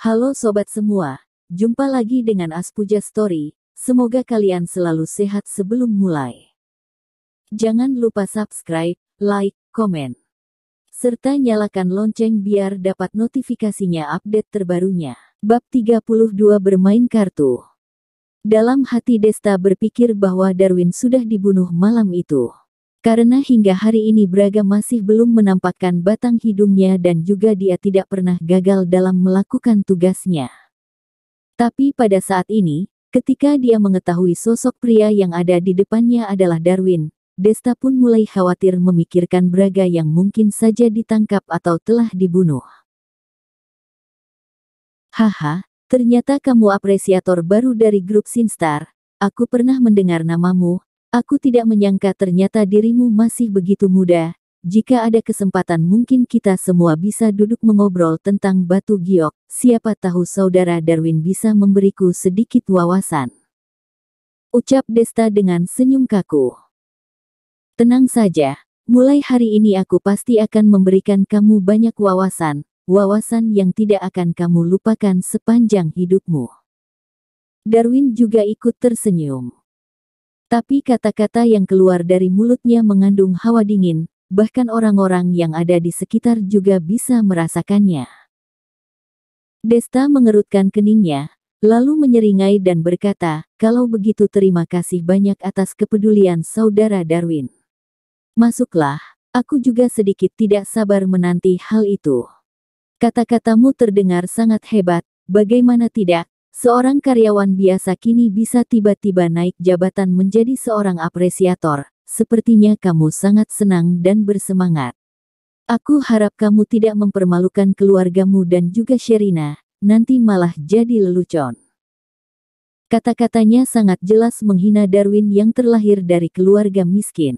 Halo sobat semua, jumpa lagi dengan Aspuja Story. Semoga kalian selalu sehat sebelum mulai. Jangan lupa subscribe, like, komen, serta nyalakan lonceng biar dapat notifikasinya update terbarunya. Bab 32 Bermain Kartu. Dalam hati Desta berpikir bahwa Darwin sudah dibunuh malam itu. Karena hingga hari ini Braga masih belum menampakkan batang hidungnya dan juga dia tidak pernah gagal dalam melakukan tugasnya. Tapi pada saat ini, ketika dia mengetahui sosok pria yang ada di depannya adalah Darwin, Desta pun mulai khawatir memikirkan Braga yang mungkin saja ditangkap atau telah dibunuh. Haha, ternyata kamu apresiator baru dari grup Sinstar. Aku pernah mendengar namamu. Aku tidak menyangka ternyata dirimu masih begitu muda. Jika ada kesempatan mungkin kita semua bisa duduk mengobrol tentang batu giok. Siapa tahu saudara Darwin bisa memberiku sedikit wawasan. Ucap Desta dengan senyum kaku. Tenang saja, mulai hari ini aku pasti akan memberikan kamu banyak wawasan. Wawasan yang tidak akan kamu lupakan sepanjang hidupmu. Darwin juga ikut tersenyum. Tapi kata-kata yang keluar dari mulutnya mengandung hawa dingin, bahkan orang-orang yang ada di sekitar juga bisa merasakannya. Desta mengerutkan keningnya, lalu menyeringai dan berkata, "Kalau begitu terima kasih banyak atas kepedulian saudara Darwin. Masuklah, aku juga sedikit tidak sabar menanti hal itu." Kata-katamu terdengar sangat hebat, bagaimana tidak? Seorang karyawan biasa kini bisa tiba-tiba naik jabatan menjadi seorang apresiator. Sepertinya kamu sangat senang dan bersemangat. Aku harap kamu tidak mempermalukan keluargamu dan juga Sherina, nanti malah jadi lelucon. Kata-katanya sangat jelas menghina Darwin yang terlahir dari keluarga miskin.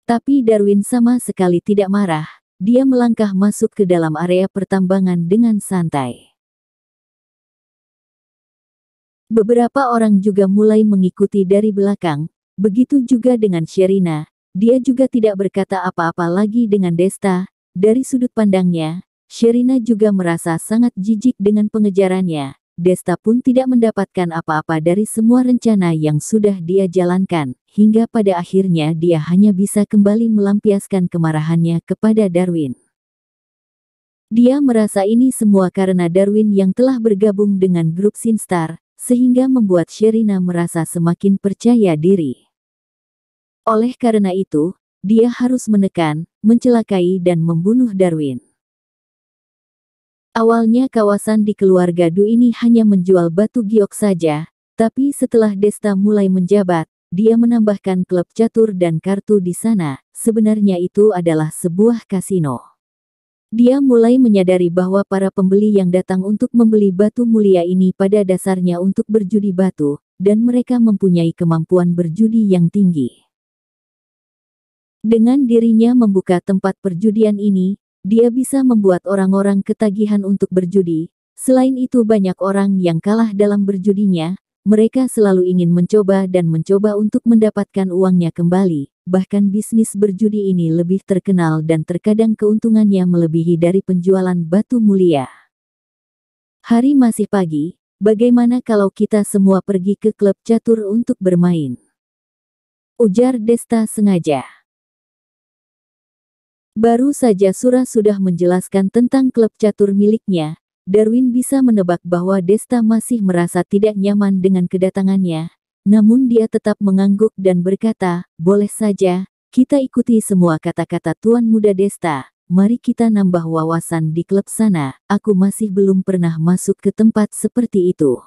Tapi Darwin sama sekali tidak marah, dia melangkah masuk ke dalam area pertambangan dengan santai. Beberapa orang juga mulai mengikuti dari belakang, begitu juga dengan Sherina. Dia juga tidak berkata apa-apa lagi dengan Desta. Dari sudut pandangnya, Sherina juga merasa sangat jijik dengan pengejarannya. Desta pun tidak mendapatkan apa-apa dari semua rencana yang sudah dia jalankan, hingga pada akhirnya dia hanya bisa kembali melampiaskan kemarahannya kepada Darwin. Dia merasa ini semua karena Darwin yang telah bergabung dengan grup Sinstar, sehingga membuat Sherina merasa semakin percaya diri. Oleh karena itu, dia harus menekan, mencelakai dan membunuh Darwin. Awalnya kawasan di keluarga Du ini hanya menjual batu giok saja, tapi setelah Desta mulai menjabat, dia menambahkan klub catur dan kartu di sana. Sebenarnya itu adalah sebuah kasino. Dia mulai menyadari bahwa para pembeli yang datang untuk membeli batu mulia ini pada dasarnya untuk berjudi batu, dan mereka mempunyai kemampuan berjudi yang tinggi. Dengan dirinya membuka tempat perjudian ini, dia bisa membuat orang-orang ketagihan untuk berjudi. Selain itu banyak orang yang kalah dalam berjudinya, mereka selalu ingin mencoba dan mencoba untuk mendapatkan uangnya kembali. Bahkan bisnis berjudi ini lebih terkenal dan terkadang keuntungannya melebihi dari penjualan batu mulia. Hari masih pagi, bagaimana kalau kita semua pergi ke klub catur untuk bermain? Ujar Desta sengaja. Baru saja Surah sudah menjelaskan tentang klub catur miliknya, Darwin bisa menebak bahwa Desta masih merasa tidak nyaman dengan kedatangannya. Namun dia tetap mengangguk dan berkata, "Boleh saja, kita ikuti semua kata-kata Tuan Muda Desta. Mari kita nambah wawasan di klub sana. Aku masih belum pernah masuk ke tempat seperti itu."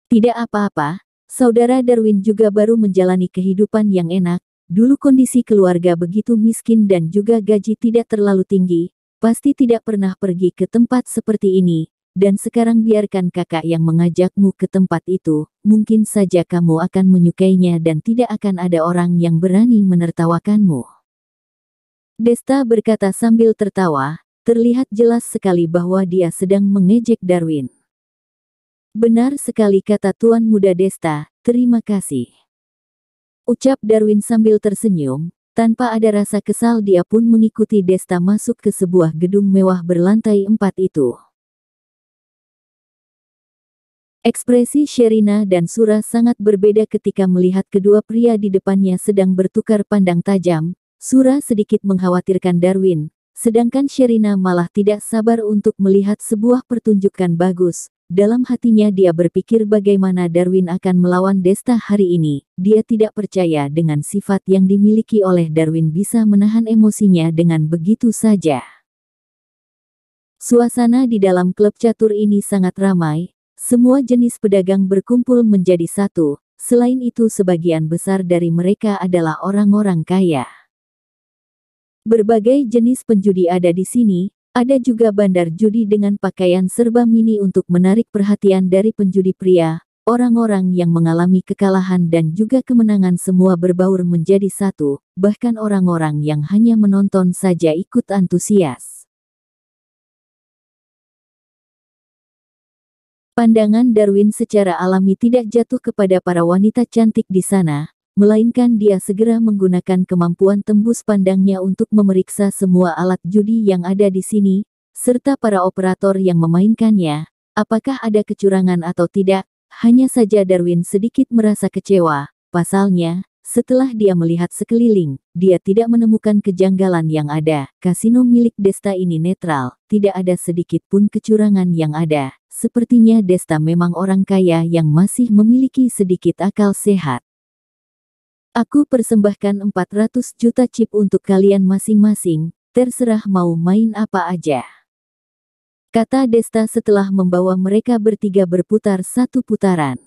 Tidak apa-apa, saudara Darwin juga baru menjalani kehidupan yang enak. Dulu kondisi keluarga begitu miskin dan juga gaji tidak terlalu tinggi. Pasti tidak pernah pergi ke tempat seperti ini. Dan sekarang biarkan kakak yang mengajakmu ke tempat itu, mungkin saja kamu akan menyukainya dan tidak akan ada orang yang berani menertawakanmu. Desta berkata sambil tertawa, terlihat jelas sekali bahwa dia sedang mengejek Darwin. Benar sekali kata Tuan Muda Desta, terima kasih. Ucap Darwin sambil tersenyum, Tanpa ada rasa kesal dia pun mengikuti Desta masuk ke sebuah gedung mewah berlantai 4 itu. Ekspresi Sherina dan Surah sangat berbeda ketika melihat kedua pria di depannya sedang bertukar pandang tajam. Surah sedikit mengkhawatirkan Darwin, sedangkan Sherina malah tidak sabar untuk melihat sebuah pertunjukan bagus. Dalam hatinya dia berpikir bagaimana Darwin akan melawan Desta hari ini. Dia tidak percaya dengan sifat yang dimiliki oleh Darwin bisa menahan emosinya dengan begitu saja. Suasana di dalam klub catur ini sangat ramai. Semua jenis pedagang berkumpul menjadi satu. Selain itu sebagian besar dari mereka adalah orang-orang kaya. Berbagai jenis penjudi ada di sini. Ada juga bandar judi dengan pakaian serba mini untuk menarik perhatian dari penjudi pria. Orang-orang yang mengalami kekalahan dan juga kemenangan semua berbaur menjadi satu. Bahkan orang-orang yang hanya menonton saja ikut antusias. Pandangan Darwin secara alami tidak jatuh kepada para wanita cantik di sana, melainkan dia segera menggunakan kemampuan tembus pandangnya untuk memeriksa semua alat judi yang ada di sini, serta para operator yang memainkannya. Apakah ada kecurangan atau tidak? Hanya saja Darwin sedikit merasa kecewa. Pasalnya, setelah dia melihat sekeliling, dia tidak menemukan kejanggalan yang ada. Kasino milik Desta ini netral, tidak ada sedikit pun kecurangan yang ada. Sepertinya Desta memang orang kaya yang masih memiliki sedikit akal sehat. Aku persembahkan 400 juta chip untuk kalian masing-masing, terserah mau main apa aja. Kata Desta setelah membawa mereka bertiga berputar satu putaran.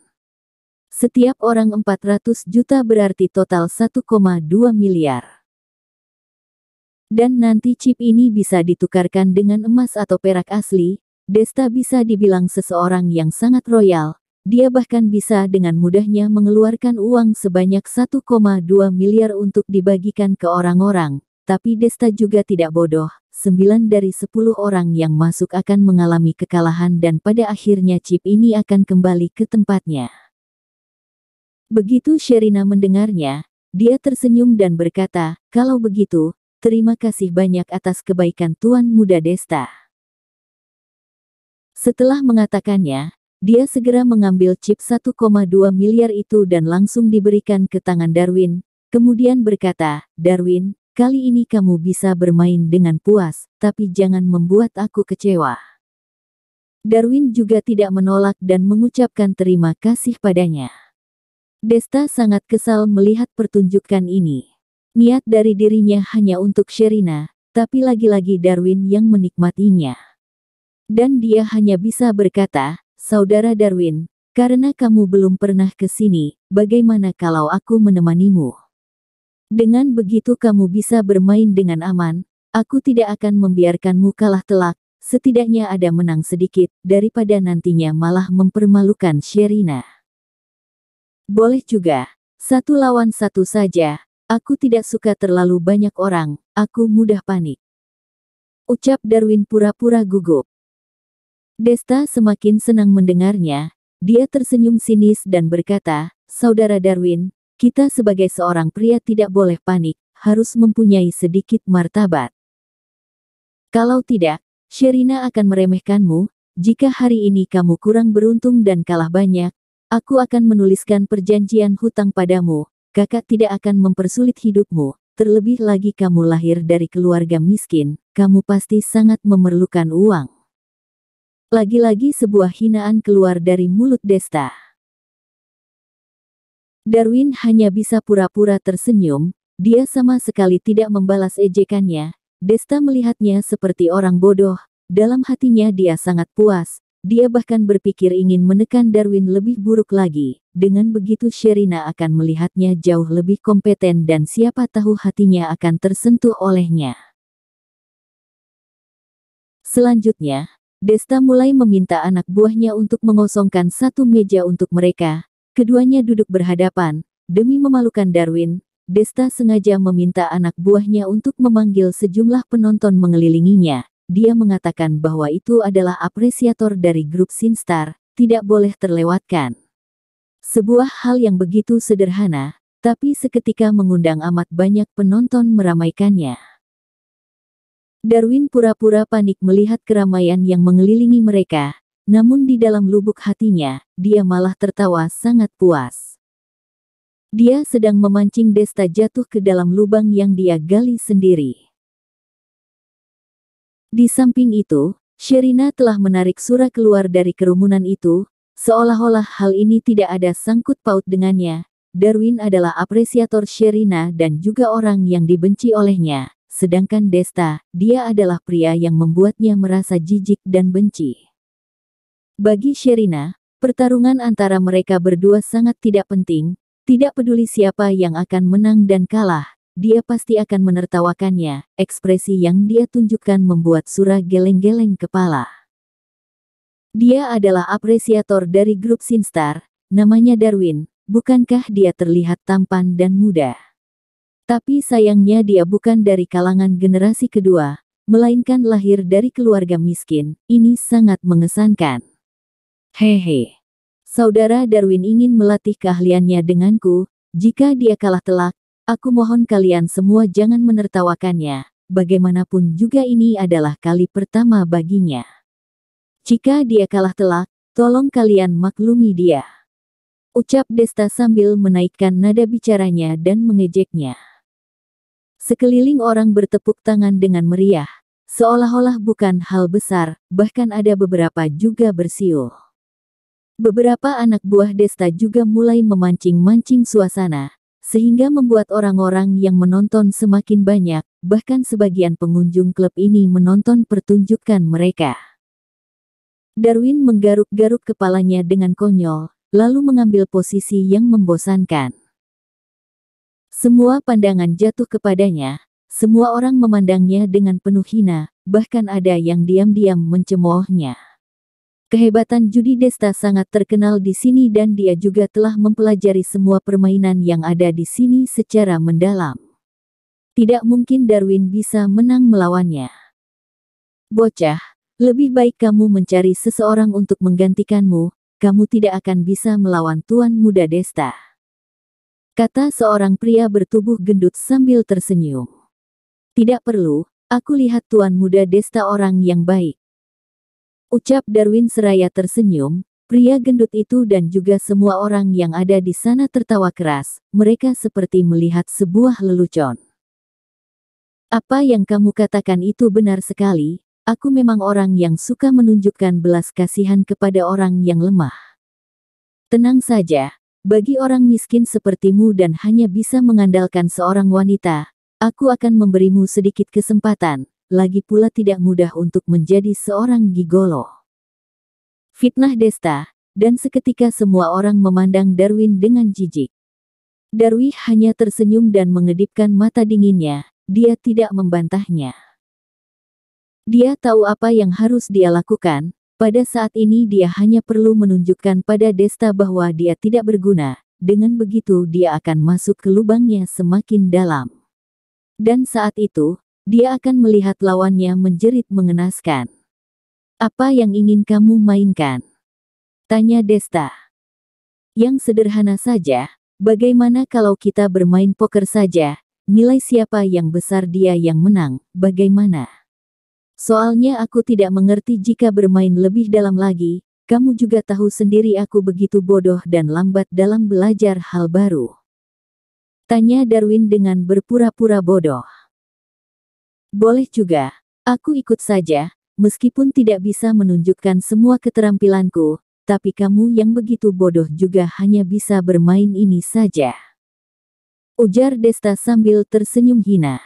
Setiap orang 400 juta berarti total 1,2 miliar. Dan nanti chip ini bisa ditukarkan dengan emas atau perak asli. Desta bisa dibilang seseorang yang sangat royal. Dia bahkan bisa dengan mudahnya mengeluarkan uang sebanyak 1,2 miliar untuk dibagikan ke orang-orang. Tapi Desta juga tidak bodoh. 9 dari 10 orang yang masuk akan mengalami kekalahan dan pada akhirnya chip ini akan kembali ke tempatnya. Begitu Sherina mendengarnya, dia tersenyum dan berkata, "Kalau begitu, terima kasih banyak atas kebaikan Tuan Muda Desta." Setelah mengatakannya, dia segera mengambil chip 1,2 miliar itu dan langsung diberikan ke tangan Darwin. Kemudian berkata, "Darwin, kali ini kamu bisa bermain dengan puas, tapi jangan membuat aku kecewa." Darwin juga tidak menolak dan mengucapkan terima kasih padanya. Desta sangat kesal melihat pertunjukan ini. Niat dari dirinya hanya untuk Sherina, tapi lagi-lagi Darwin yang menikmatinya. Dan dia hanya bisa berkata, "Saudara Darwin, karena kamu belum pernah ke sini, bagaimana kalau aku menemanimu? Dengan begitu kamu bisa bermain dengan aman, aku tidak akan membiarkanmu kalah telak, setidaknya ada menang sedikit, daripada nantinya malah mempermalukan Sherina." Boleh juga, 1 lawan 1 saja, aku tidak suka terlalu banyak orang, aku mudah panik. Ucap Darwin pura-pura gugup. Desta semakin senang mendengarnya, dia tersenyum sinis dan berkata, "Saudara Darwin, kita sebagai seorang pria tidak boleh panik, harus mempunyai sedikit martabat. Kalau tidak, Sherina akan meremehkanmu, jika hari ini kamu kurang beruntung dan kalah banyak, aku akan menuliskan perjanjian hutang padamu, kakak tidak akan mempersulit hidupmu, terlebih lagi kamu lahir dari keluarga miskin, kamu pasti sangat memerlukan uang." Lagi-lagi sebuah hinaan keluar dari mulut Desta. Darwin hanya bisa pura-pura tersenyum, dia sama sekali tidak membalas ejekannya. Desta melihatnya seperti orang bodoh, dalam hatinya dia sangat puas, dia bahkan berpikir ingin menekan Darwin lebih buruk lagi, dengan begitu Sherina akan melihatnya jauh lebih kompeten dan siapa tahu hatinya akan tersentuh olehnya. Selanjutnya, Desta mulai meminta anak buahnya untuk mengosongkan satu meja untuk mereka. Keduanya duduk berhadapan. Demi memalukan Darwin, Desta sengaja meminta anak buahnya untuk memanggil sejumlah penonton mengelilinginya. Dia mengatakan bahwa itu adalah apresiator dari grup Sinstar, tidak boleh terlewatkan. Sebuah hal yang begitu sederhana, tapi seketika mengundang amat banyak penonton meramaikannya. Darwin pura-pura panik melihat keramaian yang mengelilingi mereka, namun di dalam lubuk hatinya, dia malah tertawa sangat puas. Dia sedang memancing Desta jatuh ke dalam lubang yang dia gali sendiri. Di samping itu, Sherina telah menarik Sura keluar dari kerumunan itu, seolah-olah hal ini tidak ada sangkut paut dengannya. Darwin adalah apresiator Sherina dan juga orang yang dibenci olehnya, sedangkan Desta, dia adalah pria yang membuatnya merasa jijik dan benci. Bagi Sherina, pertarungan antara mereka berdua sangat tidak penting, tidak peduli siapa yang akan menang dan kalah. Dia pasti akan menertawakannya. Ekspresi yang dia tunjukkan membuat Sura geleng-geleng kepala. Dia adalah apresiator dari grup Sinstar, namanya Darwin. Bukankah dia terlihat tampan dan muda? Tapi sayangnya dia bukan dari kalangan generasi kedua, melainkan lahir dari keluarga miskin. Ini sangat mengesankan. Hehe. Saudara Darwin ingin melatih keahliannya denganku. Jika dia kalah telak, aku mohon kalian semua jangan menertawakannya, bagaimanapun juga ini adalah kali pertama baginya. Jika dia kalah telak, tolong kalian maklumi dia. Ucap Desta sambil menaikkan nada bicaranya dan mengejeknya. Sekeliling orang bertepuk tangan dengan meriah, seolah-olah bukan hal besar, bahkan ada beberapa juga bersiul. Beberapa anak buah Desta juga mulai memancing-mancing suasana, sehingga membuat orang-orang yang menonton semakin banyak, bahkan sebagian pengunjung klub ini menonton pertunjukan mereka. Darwin menggaruk-garuk kepalanya dengan konyol, lalu mengambil posisi yang membosankan. Semua pandangan jatuh kepadanya, semua orang memandangnya dengan penuh hina, bahkan ada yang diam-diam mencemoohnya. Kehebatan judi Desta sangat terkenal di sini dan dia juga telah mempelajari semua permainan yang ada di sini secara mendalam. Tidak mungkin Darwin bisa menang melawannya. Bocah, lebih baik kamu mencari seseorang untuk menggantikanmu, kamu tidak akan bisa melawan Tuan Muda Desta. Kata seorang pria bertubuh gendut sambil tersenyum. Tidak perlu, aku lihat Tuan Muda Desta orang yang baik. Ucap Darwin seraya tersenyum, pria gendut itu dan juga semua orang yang ada di sana tertawa keras, mereka seperti melihat sebuah lelucon. Apa yang kamu katakan itu benar sekali, aku memang orang yang suka menunjukkan belas kasihan kepada orang yang lemah. Tenang saja, bagi orang miskin sepertimu dan hanya bisa mengandalkan seorang wanita, aku akan memberimu sedikit kesempatan. Lagi pula tidak mudah untuk menjadi seorang gigolo. Fitnah Desta, dan seketika semua orang memandang Darwin dengan jijik. Darwin hanya tersenyum dan mengedipkan mata dinginnya, dia tidak membantahnya. Dia tahu apa yang harus dia lakukan, pada saat ini dia hanya perlu menunjukkan pada Desta bahwa dia tidak berguna, dengan begitu dia akan masuk ke lubangnya semakin dalam. Dan saat itu, dia akan melihat lawannya menjerit mengenaskan. Apa yang ingin kamu mainkan? Tanya Desta. Yang sederhana saja, bagaimana kalau kita bermain poker saja, nilai siapa yang besar dia yang menang, bagaimana? Soalnya aku tidak mengerti jika bermain lebih dalam lagi, kamu juga tahu sendiri aku begitu bodoh dan lambat dalam belajar hal baru. Tanya Darwin dengan berpura-pura bodoh. Boleh juga, aku ikut saja, meskipun tidak bisa menunjukkan semua keterampilanku, tapi kamu yang begitu bodoh juga hanya bisa bermain ini saja. Ujar Desta sambil tersenyum hina.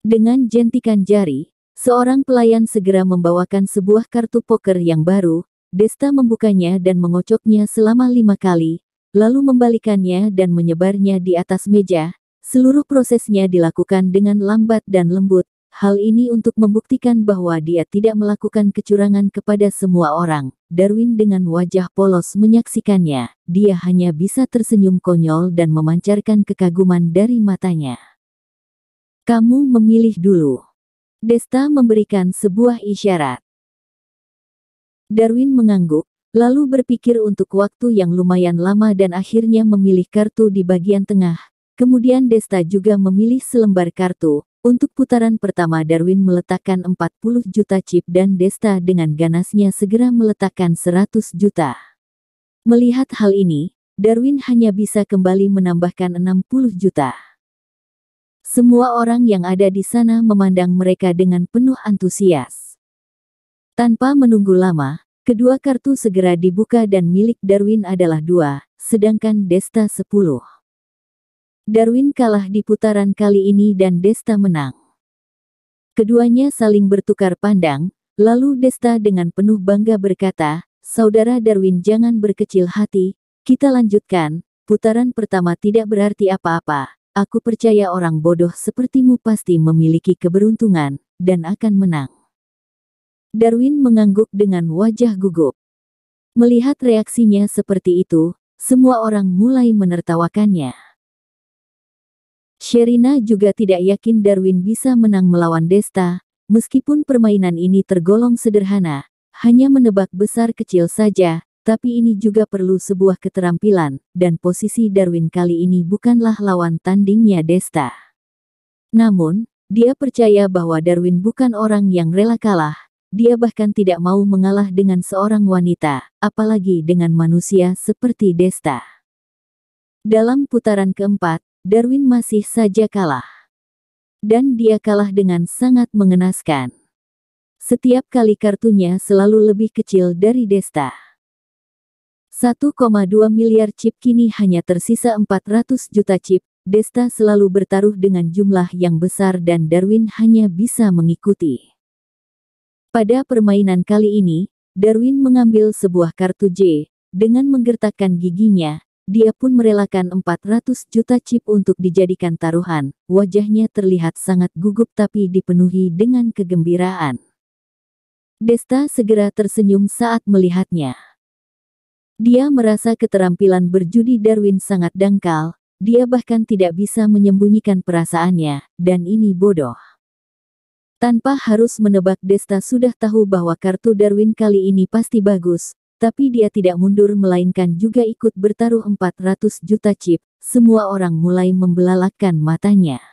Dengan jentikan jari, seorang pelayan segera membawakan sebuah kartu poker yang baru. Desta membukanya dan mengocoknya selama 5 kali, lalu membalikannya dan menyebarnya di atas meja. Seluruh prosesnya dilakukan dengan lambat dan lembut, hal ini untuk membuktikan bahwa dia tidak melakukan kecurangan kepada semua orang. Darwin dengan wajah polos menyaksikannya, dia hanya bisa tersenyum konyol dan memancarkan kekaguman dari matanya. Kamu memilih dulu. Desta memberikan sebuah isyarat. Darwin mengangguk, Lalu berpikir untuk waktu yang lumayan lama dan akhirnya memilih kartu di bagian tengah. Kemudian Desta juga memilih selembar kartu. Untuk putaran pertama Darwin meletakkan 40 juta chip dan Desta dengan ganasnya segera meletakkan 100 juta. Melihat hal ini, Darwin hanya bisa kembali menambahkan 60 juta. Semua orang yang ada di sana memandang mereka dengan penuh antusias. Tanpa menunggu lama, kedua kartu segera dibuka dan milik Darwin adalah 2, sedangkan Desta 10. Darwin kalah di putaran kali ini dan Desta menang. Keduanya saling bertukar pandang, lalu Desta dengan penuh bangga berkata, "Saudara Darwin, jangan berkecil hati, kita lanjutkan, putaran pertama tidak berarti apa-apa, aku percaya orang bodoh sepertimu pasti memiliki keberuntungan, dan akan menang." Darwin mengangguk dengan wajah gugup. Melihat reaksinya seperti itu, semua orang mulai menertawakannya. Sherina juga tidak yakin Darwin bisa menang melawan Desta, meskipun permainan ini tergolong sederhana, hanya menebak besar kecil saja, tapi ini juga perlu sebuah keterampilan, dan posisi Darwin kali ini bukanlah lawan tandingnya Desta. Namun, dia percaya bahwa Darwin bukan orang yang rela kalah, dia bahkan tidak mau mengalah dengan seorang wanita, apalagi dengan manusia seperti Desta. Dalam putaran keempat, Darwin masih saja kalah. Dan dia kalah dengan sangat mengenaskan. Setiap kali kartunya selalu lebih kecil dari Desta. 1,2 miliar chip kini hanya tersisa 400 juta chip. Desta selalu bertaruh dengan jumlah yang besar dan Darwin hanya bisa mengikuti. Pada permainan kali ini, Darwin mengambil sebuah kartu J. Dengan menggertakkan giginya, dia pun merelakan 400 juta chip untuk dijadikan taruhan. Wajahnya terlihat sangat gugup tapi dipenuhi dengan kegembiraan. Desta segera tersenyum saat melihatnya. Dia merasa keterampilan berjudi Darwin sangat dangkal, dia bahkan tidak bisa menyembunyikan perasaannya, dan ini bodoh. Tanpa harus menebak, Desta sudah tahu bahwa kartu Darwin kali ini pasti bagus. Tapi dia tidak mundur melainkan juga ikut bertaruh 400 juta chip, semua orang mulai membelalakkan matanya.